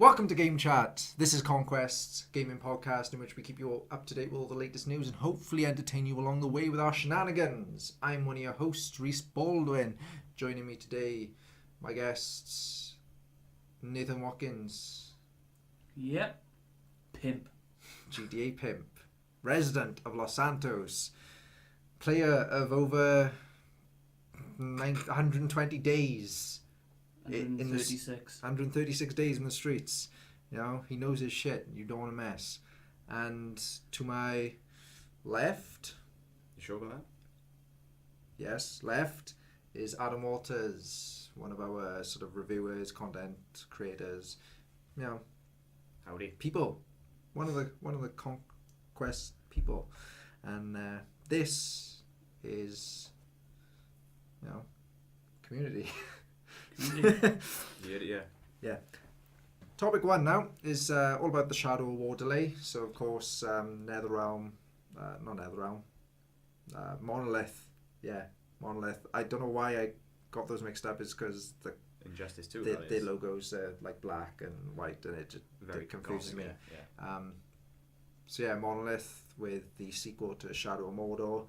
Welcome to Game Chat. This is CONQUEST, gaming podcast in which we keep you all up to date with all the latest news and hopefully entertain you along the way with our shenanigans. I'm one of your hosts, Rhys Baldwin. Joining me today, my guests, Nathan Watkins. Yep. Pimp. GTA Pimp. Resident of Los Santos. Player of over 120 days. 136. 136 days in the streets. You know, he knows his shit. You don't want to mess. And to my left... You sure about that? Yes, left is Adam Walters, one of our sort of reviewers, content creators. You know, Howdy. people. One of the CONQUEST people. And this is, you know, community. Yeah. Topic one now is all about the Shadow War delay. So of course, Monolith. Yeah, Monolith. I don't know why I got those mixed up. It's because Injustice 2. the logos are like black and white, and it just Very confuses me. Yeah. So yeah, Monolith with the sequel to Shadow of Mordor.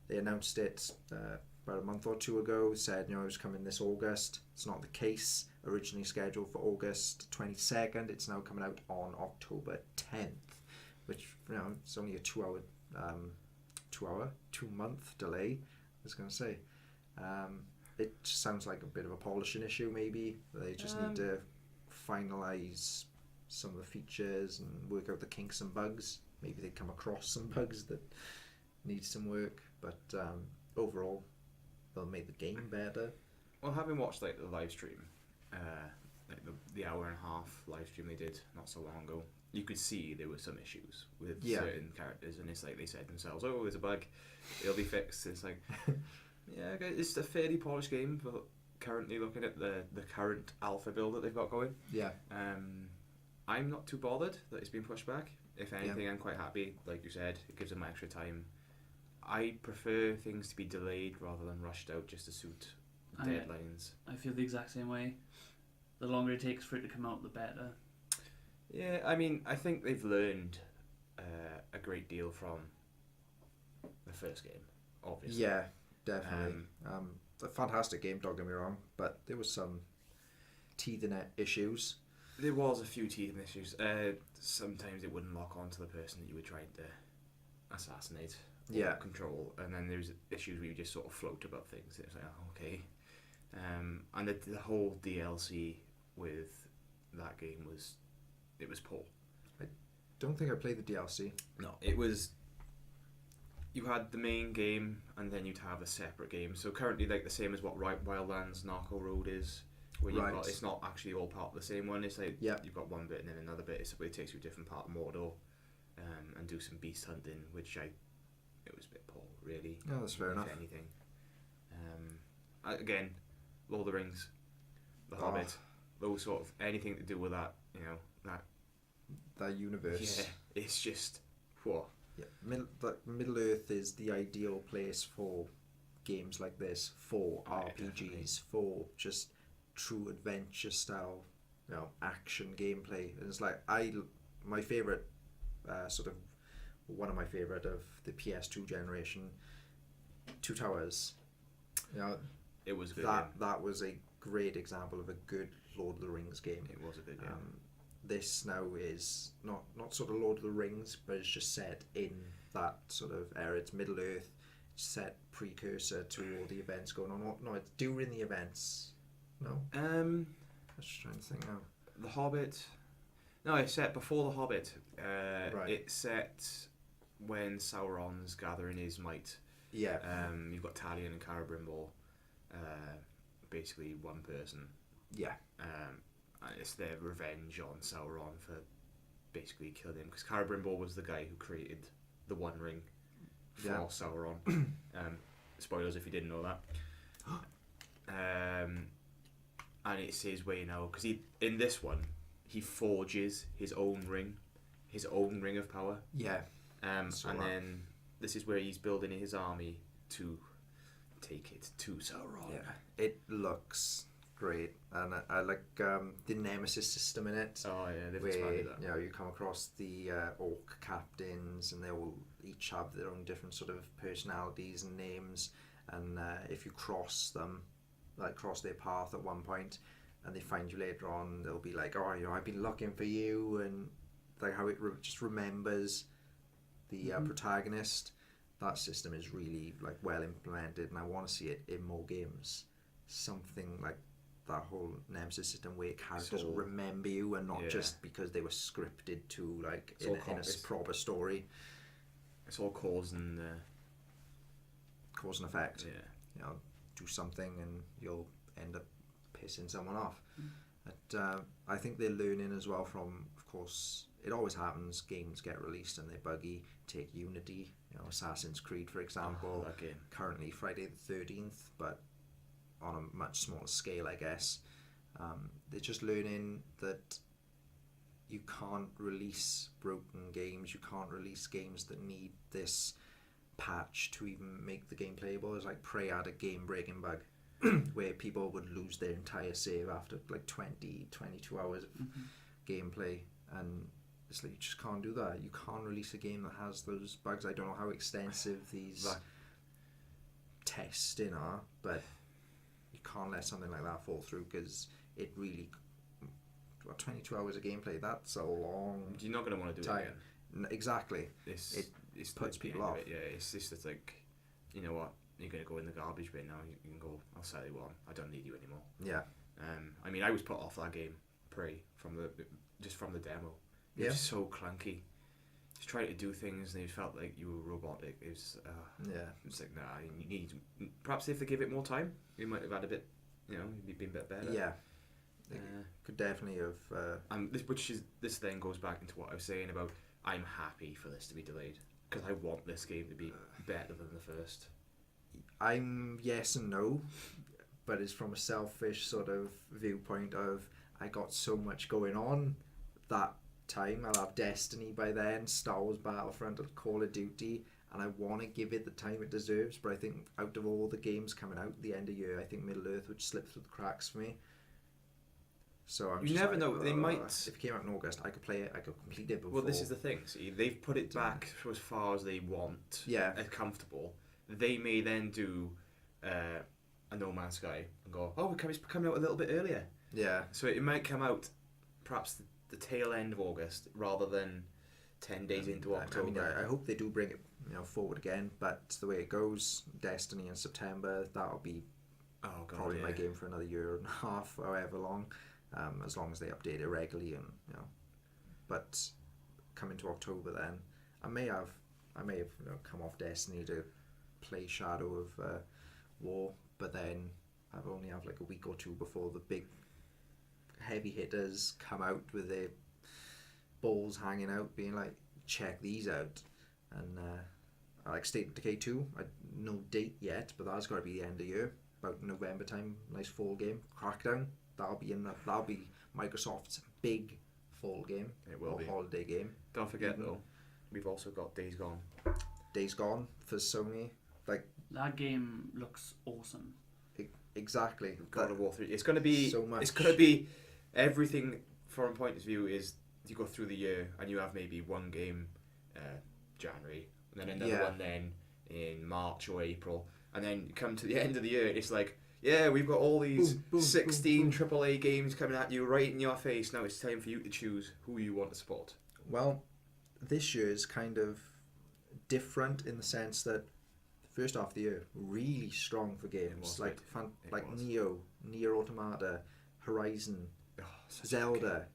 They announced it about a month or two ago. Said, you know, it was coming this August. It's not the case. Originally scheduled for August 22nd. It's now coming out on October 10th, which, you know, it's only a 2-month delay. I was going to say. It sounds like a bit of a polishing issue. Maybe they just need to finalize some of the features and work out the kinks and bugs. Maybe they come across some bugs that need some work, but overall they'll make the game better. Well, having watched like the live stream, like the hour and a half live stream they did not so long ago, you could see there were some issues with certain characters, and it's like they said themselves, "Oh, there's a bug, it'll be fixed." It's like, yeah, okay, it's a fairly polished game, but currently looking at the current alpha build that they've got going, I'm not too bothered that it's been pushed back. If anything, I'm quite happy. Like you said, it gives them extra time. I prefer things to be delayed rather than rushed out just to suit deadlines. I feel the exact same way. The longer it takes for it to come out, the better. Yeah, I mean, I think they've learned a great deal from the first game, obviously. Yeah, definitely. A fantastic game, don't get me wrong, but there was some teething issues. There was a few teething issues. Sometimes it wouldn't lock onto the person that you were trying to assassinate or control, and then there's issues where you just sort of float above things. It's like, oh, okay. And the whole DLC with that game was poor. I don't think I played the DLC. No, it was. You had the main game, and then you'd have a separate game. So currently, like the same as what Wildlands Narco Road is, where you've got, it's not actually all part of the same one. It's like you've got one bit and then another bit. It's where it takes you a different part of Mordor, and do some beast hunting, which it was a bit poor, really. Oh, that's fair enough. Anything. Again, Lord of the Rings, The Hobbit, those sort of anything to do with that, you know, that universe. Yeah, it's just what. Yeah, Middle Earth is the ideal place for games like this, for RPGs, definitely. for just true adventure style, you know, action gameplay. And it's like my favorite, one of my favorite of the PS2 generation, Two Towers. You know, it was a good that was a great example of a good Lord of the Rings game. It was a good game. This now is not sort of Lord of the Rings, but it's just set in that sort of era. It's Middle Earth, set precursor to all the events going on. No, it's during the events. No. I'm just trying to think now. The Hobbit. No, it's set before The Hobbit. Right. It's set when Sauron's gathering his might. Yeah. You've got Talion and Celebrimbor, basically one person. Yeah. And it's their revenge on Sauron for basically killing him, because Celebrimbor was the guy who created the One Ring for Sauron. Spoilers if you didn't know that. And it's his way now, because in this one he forges his own ring of power. Yeah. And then this is where he's building his army to take it to Sauron. Yeah. It looks great, and I like the Nemesis system in it. Oh yeah, they've Where expanded that. you know you come across the orc captains, and they all each have their own different sort of personalities and names. And if you cross them, like cross their path at one point, and they find you later on, they'll be like, "Oh, you know, I've been looking for you," and like how it just remembers the protagonist. That system is really like well implemented, and I want to see it in more games. Something like that whole Nemesis system where characters remember you, and not just because they were scripted to like in a proper story. It's all cause and effect. Yeah. You know, do something and you'll end up pissing someone off. But I think they're learning as well from, of course, it always happens. Games get released and they're buggy. Take Unity, you know, Assassin's Creed, for example. That game. Currently Friday the 13th, but on a much smaller scale, I guess. They're just learning that you can't release broken games. You can't release games that need this patch to even make the game playable. It's like Prey had a game-breaking bug where people would lose their entire save after like 22 hours of gameplay, and it's like you just can't do that. You can't release a game that has those bugs. I don't know how extensive these testing are, but you can't let something like that fall through, because it really 22 hours of gameplay, that's a long You're not going to want to do time. it again. Exactly. It puts people off. Yeah, it's just like, you know what, you're going to go in the garbage bin now. You can go, I'll sell you one. I don't need you anymore. Yeah. I mean, I was put off that game, Prey, from the demo. It was so clunky. Just trying to do things, and it felt like you were robotic. It was, it's like, nah, you need, perhaps if they give it more time, you might have had a bit, you know, you'd been a bit better. Yeah. Could definitely have. This then goes back into what I was saying about, I'm happy for this to be delayed, because I want this game to be better than the first. I'm yes and no, but it's from a selfish sort of viewpoint of, I got so much going on that time. I'll have Destiny by then, Star Wars Battlefront, and Call of Duty, and I want to give it the time it deserves. But I think out of all the games coming out at the end of year, I think Middle Earth would slip through the cracks for me. So I'm you just never like, know. They might. If it came out in August, I could play it. I could complete it before. Well, this is the thing. See, they've put it back for as far as they want. Yeah. As comfortable. They may then do a No Man's Sky and go, oh, it's coming out a little bit earlier. Yeah. So it might come out perhaps the tail end of August rather than 10 days into October. I mean, I hope they do bring it, you know, forward again. But the way it goes, Destiny in September, that'll be probably my game for another year and a half, however long. As long as they update it regularly, and you know. But coming to October, then I may have you know, come off Destiny to play Shadow of War, but then I've only have like a week or two before the big heavy hitters come out with their balls hanging out, being like, check these out. And I like State of Decay 2. No date yet, but that's got to be the end of the year, about November time. Nice fall game. Crackdown. That'll be Microsoft's big fall game. It will be holiday game. Don't forget though, we've also got Days Gone. Days Gone for Sony. Like that game looks awesome. Exactly. God of War 3. It's going to be so much. It's going to be everything from a point of view is you go through the year and you have maybe one game January, and then another one then in March or April, and then you come to the end of the year, it's like, yeah, we've got all these 16 AAA games coming at you right in your face. Now it's time for you to choose who you want to support. Well, this year is kind of different in the sense that the first half of the year really strong for games like Nier Automata, Horizon, Zelda,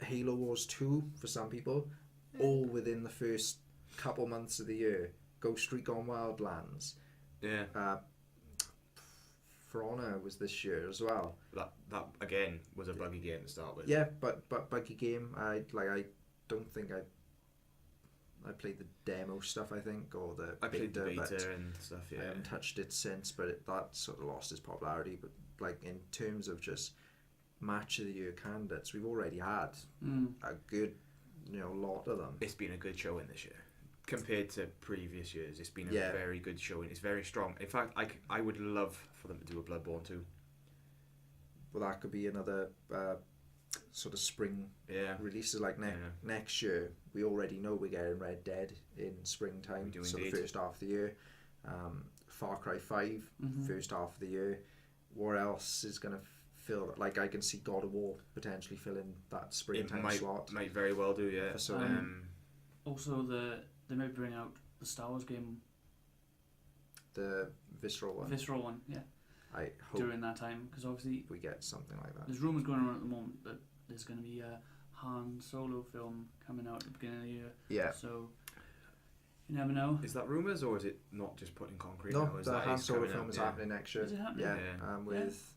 Halo Wars 2 for some people, all within the first couple months of the year. Ghost Recon Wildlands. Yeah. For Honor was this year as well. That again was a buggy game to start with. Yeah, but buggy game. I don't think I played the demo stuff, I think, or I played the beta and stuff. Yeah, I haven't touched it since, but that sort of lost its popularity. But like in terms of just match of the year candidates, we've already had a good, you know, lot of them. It's been a good showing this year compared to previous years. It's been a very good showing. It's very strong. In fact, I would love for them to do a Bloodborne 2. well, that could be another sort of spring releases. Like next year, we already know we're getting Red Dead in springtime, so the first half of the year. Far Cry 5, first half of the year. What else is going to fill? Like, I can see God of War potentially filling that springtime slot. Might very well do, yeah. So, also, they may bring out the Star Wars game. The Visceral one. Visceral one, yeah. I hope during that time, because obviously we get something like that. There's rumours going around at the moment that there's going to be a Han Solo film coming out at the beginning of the year. Yeah. So you never know. Is that rumours, or is it not just put in concrete? No, now? the Han Solo film is happening next year. Is it happening? Yeah. With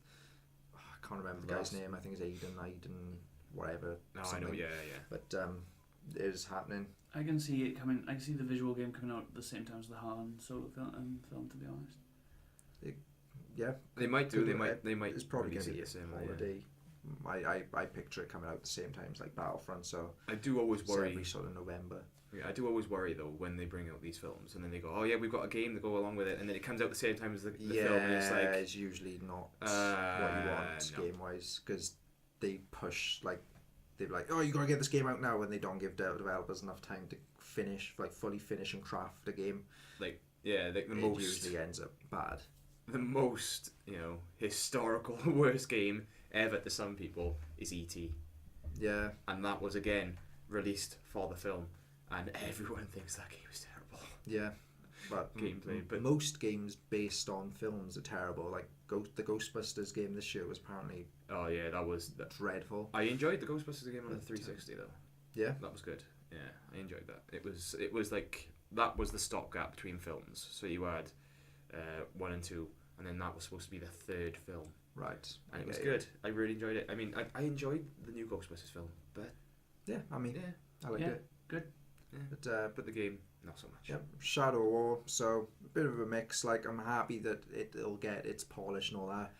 I can't remember the guy's name. I think it's Aiden, whatever. No, something. I know. Yeah. But it is happening. I can see it coming. I can see the visual game coming out at the same time as the Han Solo film. To be honest. Yeah, they might do. They might. It's probably going to be the same holiday. I picture it coming out at the same time as like Battlefront. So I do always worry. Every sort of November. Yeah, I do always worry though when they bring out these films and then they go, oh yeah, we've got a game to go along with it, and then it comes out at the same time as the film. And it's like it's usually not what you want game wise, because they push they're like, oh, you gotta get this game out now, when they don't give developers enough time to fully finish and craft a game. The most usually ends up bad. The most, historical worst game ever to some people is E.T. Yeah. And that was again released for the film, and everyone thinks that game is terrible. Yeah. But gameplay, but most games based on films are terrible. Like the Ghostbusters game this year was apparently that was dreadful. I enjoyed the Ghostbusters game on the 360 though. Yeah, that was good. Yeah, I enjoyed that. It was like that was the stopgap between films. So you had 1 and 2, and then that was supposed to be the third film. Right. And it was good. I really enjoyed it. I mean, I enjoyed the new Ghostbusters film, but yeah, I mean, I liked it. Good. Yeah. But the game, not so much. Yeah, Shadow War. So a bit of a mix. Like, I'm happy that it'll get its polish and all that.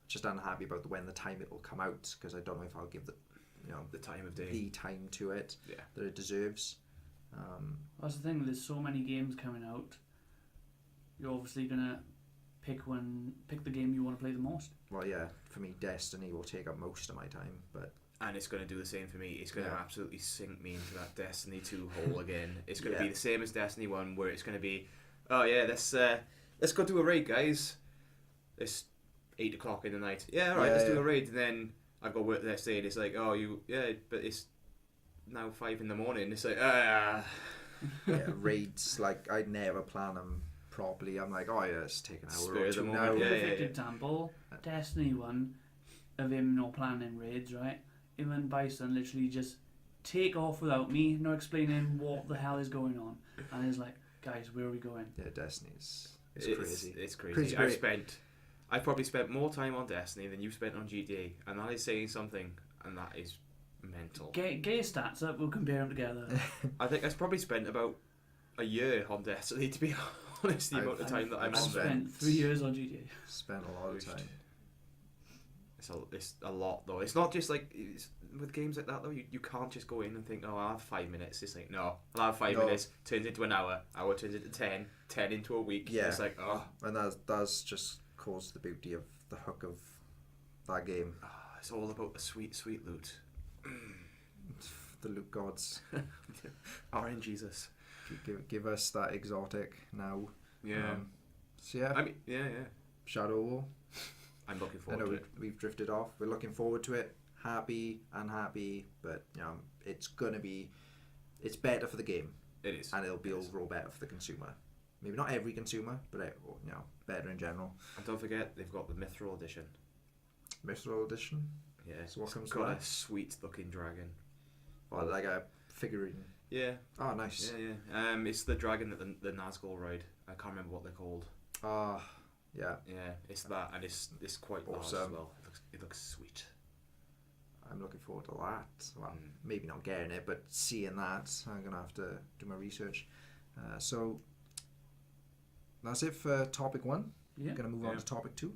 Just unhappy about when the time it will come out, because I don't know if I'll give the time of day, the time to it that it deserves. That's the thing. There's so many games coming out. You're obviously gonna pick the game you want to play the most. Well, yeah, for me, Destiny will take up most of my time, and it's going to do the same for me. It's going to absolutely sink me into that Destiny 2 hole again. It's going to be the same as Destiny 1, where it's going to be, oh yeah, let's go do a raid, guys. It's 8 o'clock in the night. Yeah, alright, let's do a raid. And then I've got work the next day, and it's like, but it's now 5 in the morning. It's like, raids, like, I'd never plan them properly. I'm like, it's take an hour or two now. Perfect example, Destiny 1, of him not planning raids, right? Him and Bison literally just take off without me, not explaining what the hell is going on. And he's like, guys, where are we going? Yeah, Destiny's it's crazy. It's crazy. I've probably spent more time on Destiny than you've spent on GTA, and that is saying something, and that is mental. Get your stats up, we'll compare them together. I think I've probably spent about a year on Destiny, to be honest, the amount of time that I'm on there. I've spent 3 years on GTA. Spent a lot of time. It's a lot though. It's not just like with games like that though. You can't just go in and think, I'll have 5 minutes. It's like, no, I'll have 5 minutes. Turns into an hour. Hour turns into 10. 10 into a week. Yeah. It's like, and that's just caused the beauty of the hook of that game. It's all about the sweet, sweet loot. The loot gods. RNG Jesus. Give us that exotic now. Yeah. So yeah. I mean, yeah. Shadow War. I'm looking forward to it. We've drifted off. We're looking forward to it. Happy, unhappy, but it's better for the game. It is. And it'll be overall better for the consumer. Maybe not every consumer, but better in general. And don't forget, they've got the Mithril edition. Mithril edition? Yeah. So what comes got a sweet looking dragon. Well, like a figurine. Yeah. Oh, nice. Yeah. It's the dragon that the Nazgul ride. I can't remember what they're called. Yeah. Yeah, it's that, and it's quite large awesome. As well. It looks sweet. I'm looking forward to that. Well, maybe not getting it, but seeing that, I'm gonna have to do my research. So that's it for topic 1. Yeah. Gonna move on to topic 2.